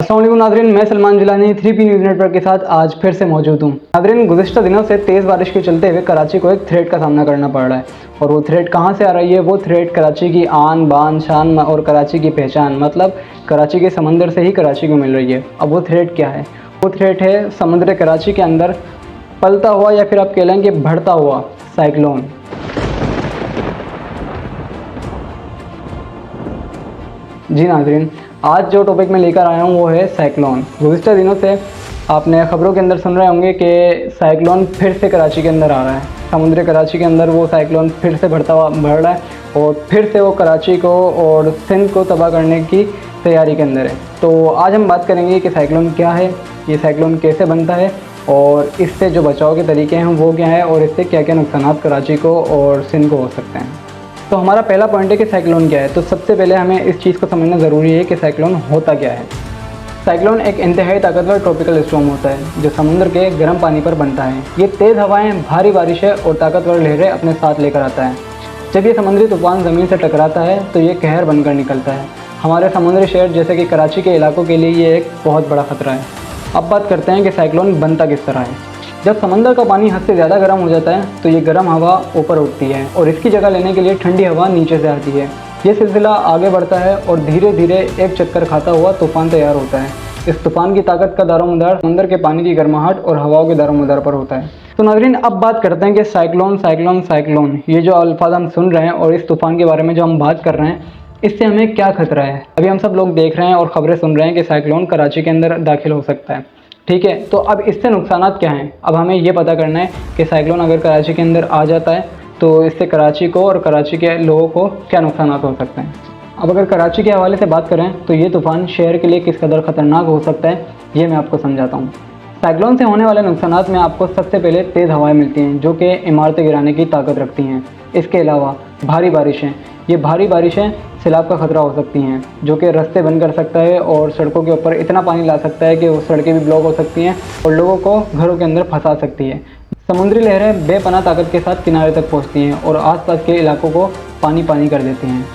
अस्सलाम वालेकुम नाज़रीन, मैं Salman Jilani 3P news network के साथ आज फिर से मौजूद हूँ। नाज़रीन, गुज़िश्ता दिनों से तेज़ बारिश के चलते हुए कराची को एक थ्रेट का सामना करना पड़ रहा है और वो थ्रेट कहाँ से आ रही है? वो थ्रेट कराची की आन बान शान और कराची की पहचान मतलब कराची के समंदर से ही कराची को मिल रही है। अब वो थ्रेट क्या है? वो थ्रेट है समुद्र कराची के अंदर पलता हुआ या फिर आप कह लें कि बढ़ता हुआ साइक्लोन। जी नाज़रीन, आज जो टॉपिक मैं लेकर आया हूँ वो है साइक्लोन। गुज़िश्ता दिनों से आपने ख़बरों के अंदर सुन रहे होंगे कि साइक्लोन फिर से कराची के अंदर आ रहा है। समुद्र कराची के अंदर वो साइक्लोन फिर से बढ़ रहा है और फिर से वो कराची को और सिंध को तबाह करने की तैयारी के अंदर है। तो आज हम बात करेंगे कि साइक्लोन क्या है, ये साइक्लोन कैसे बनता है और इससे जो बचाव के तरीके हैं वो क्या है और इससे क्या क्या नुकसान कराची को और सिंध को हो सकते हैं। तो हमारा पहला पॉइंट है कि साइक्लोन क्या है। तो सबसे पहले हमें इस चीज़ को समझना ज़रूरी है कि साइक्लोन होता क्या है। साइक्लोन एक इंतहाई ताकतवर ट्रॉपिकल स्टॉर्म होता है जो समुद्र के गर्म पानी पर बनता है। ये तेज़ हवाएं, भारी बारिशें और ताकतवर लहरें अपने साथ लेकर आता है। जब ये समुद्री तूफान ज़मीन से टकराता है तो ये कहर बनकर निकलता है। हमारे समुद्री शहर जैसे कि कराची के इलाकों के लिए ये एक बहुत बड़ा ख़तरा है। अब बात करते हैं कि साइक्लोन बनता किस तरह है। जब समंदर का पानी हद से ज़्यादा गर्म हो जाता है तो ये गर्म हवा ऊपर उठती है और इसकी जगह लेने के लिए ठंडी हवा नीचे से आती है। ये सिलसिला आगे बढ़ता है और धीरे धीरे एक चक्कर खाता हुआ तूफ़ान तैयार होता है। इस तूफ़ान की ताकत का दारोमदार समंदर के पानी की गर्माहट और हवाओं के दारोमदार पर होता है। तो नाज़रीन, अब बात करते हैं कि साइक्लोन साइक्लोन साइक्लोन ये जो अल्फाज हम सुन रहे हैं और इस तूफ़ान के बारे में जो हम बात कर रहे हैं, इससे हमें क्या खतरा है। अभी हम सब लोग देख रहे हैं और ख़बरें सुन रहे हैं कि साइक्लोन कराची के अंदर दाखिल हो सकता है। ठीक है, तो अब इससे नुकसानात क्या हैं? अब हमें ये पता करना है कि साइक्लोन अगर कराची के अंदर आ जाता है तो इससे कराची को और कराची के लोगों को क्या नुकसानात हो सकते हैं। अब अगर कराची के हवाले से बात करें तो ये तूफ़ान शहर के लिए किस कदर ख़तरनाक हो सकता है ये मैं आपको समझाता हूँ। साइक्लोन से होने वाले नुकसानात में आपको सबसे पहले तेज़ हवाएं मिलती हैं जो कि इमारतें गिराने की ताकत रखती हैं। इसके अलावा भारी बारिशें, ये भारी बारिशें सैलाब का ख़तरा हो सकती हैं जो कि रास्ते बंद कर सकता है और सड़कों के ऊपर इतना पानी ला सकता है कि वो सड़कें भी ब्लॉक हो सकती हैं और लोगों को घरों के अंदर फंसा सकती है। समुद्री लहरें बेपनाह ताकत के साथ किनारे तक पहुंचती हैं और आसपास के इलाकों को पानी पानी कर देती हैं।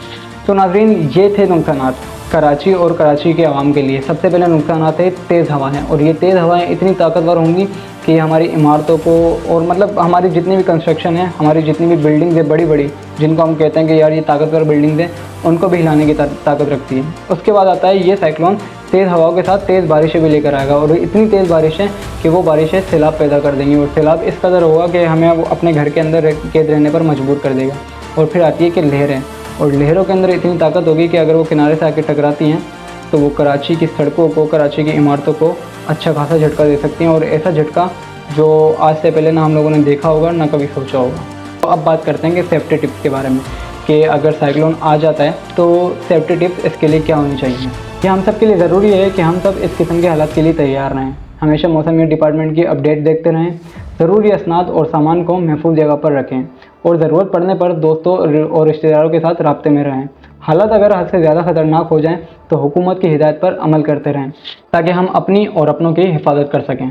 तो नाज़रीन, ये थे नुकसानात कराची और कराची के आवाम के लिए। सबसे पहले नुकसानात है तेज़ हवाएँ और ये तेज़ हवाएँ इतनी ताकतवर होंगी कि हमारी इमारतों को और मतलब हमारी जितनी भी कंस्ट्रक्शन है, हमारी जितनी भी बिल्डिंग्स है बड़ी बड़ी, जिनको हम कहते हैं कि यार ये ताकतवर बिल्डिंग्स हैं, उनको भी हिलाने की ताकत रखती है। उसके बाद आता है ये साइक्लोन तेज़ हवाओं के साथ तेज़ बारिशें भी लेकर आएगा और इतनी तेज़ बारिशें कि वो बारिशें सैलाब पैदा कर देंगी और सैलाब इस कदर होगा कि हमें अपने घर के अंदर कैद रहने पर मजबूर कर देगा। और फिर आती है कि लहरें, और लहरों के अंदर इतनी ताकत होगी कि अगर वो किनारे से आके टकराती हैं तो वो कराची की सड़कों को, कराची की इमारतों को अच्छा खासा झटका दे सकती हैं और ऐसा झटका जो आज से पहले ना हम लोगों ने देखा होगा ना कभी सोचा होगा। तो अब बात करते हैं कि सेफ्टी टिप्स के बारे में कि अगर साइक्लोन आ जाता है तो सेफ्टी टिप्स इसके लिए क्या होनी चाहिए। ये हम सब के लिए ज़रूरी है कि हम सब इस किस्म के हालात के लिए तैयार रहें। हमेशा मौसमी डिपार्टमेंट की अपडेट देखते रहें, ज़रूरी असनाद और सामान को महफूज जगह पर रखें और ज़रूरत पड़ने पर दोस्तों और रिश्तेदारों के साथ राब्ते में रहें। हालात अगर हद से ज़्यादा ख़तरनाक हो जाएं तो हुकूमत की हिदायत पर अमल करते रहें ताकि हम अपनी और अपनों की हिफाजत कर सकें।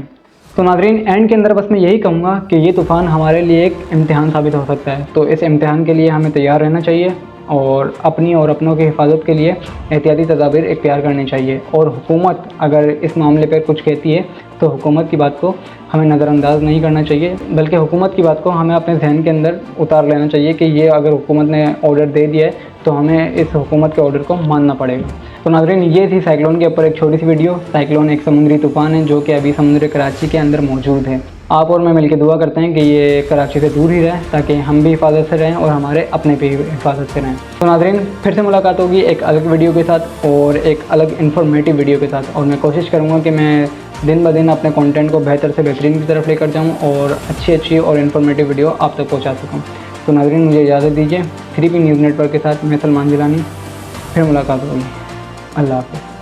तो नाज़रीन, एंड के अंदर बस मैं यही कहूँगा कि ये तूफ़ान हमारे लिए एक इम्तिहान साबित हो सकता है। तो इस इम्तिहान के लिए हमें तैयार रहना चाहिए और अपनी और अपनों की हिफाजत के लिए एहतियाती तदाबीर इख्तियार करनी चाहिए। और हुकूमत अगर इस मामले पर कुछ कहती है तो हुकूमत की बात को हमें नज़रअंदाज नहीं करना चाहिए, बल्कि हुकूमत की बात को हमें अपने जहन के अंदर उतार लेना चाहिए कि ये अगर हुकूमत ने ऑर्डर दे दिया है तो हमें इस हुकूमत के ऑर्डर को मानना पड़ेगा। तो नाज़रीन, ये थी साइक्लोन के ऊपर एक छोटी सी वीडियो। साइक्लोन एक समुद्री तूफ़ान है जो कि अभी समुद्र कराची के अंदर मौजूद है। आप और मैं मिलकर दुआ करते हैं कि ये कराची से दूर ही रहे ताकि हम भी हिफाजत से रहें और हमारे अपने भी हिफाजत से रहें। तो नाज़रीन, फिर से मुलाकात होगी एक अलग वीडियो के साथ और एक अलग इन्फॉर्मेटिव वीडियो के साथ। और मैं कोशिश करूँगा कि मैं दिन ब दिन अपने कंटेंट को बेहतर से बेहतरीन की तरफ लेकर जाऊँ और अच्छी और इन्फॉर्मेटिव वीडियो आप तक पहुँचा सकूँ। तो नाज़रीन, मुझे इजाज़त दीजिए। 3P न्यूज़ नेटवर्क के साथ मैं सलमान जिलानी, फिर मुलाकात होगी। अल्लाह हाफ़िज़।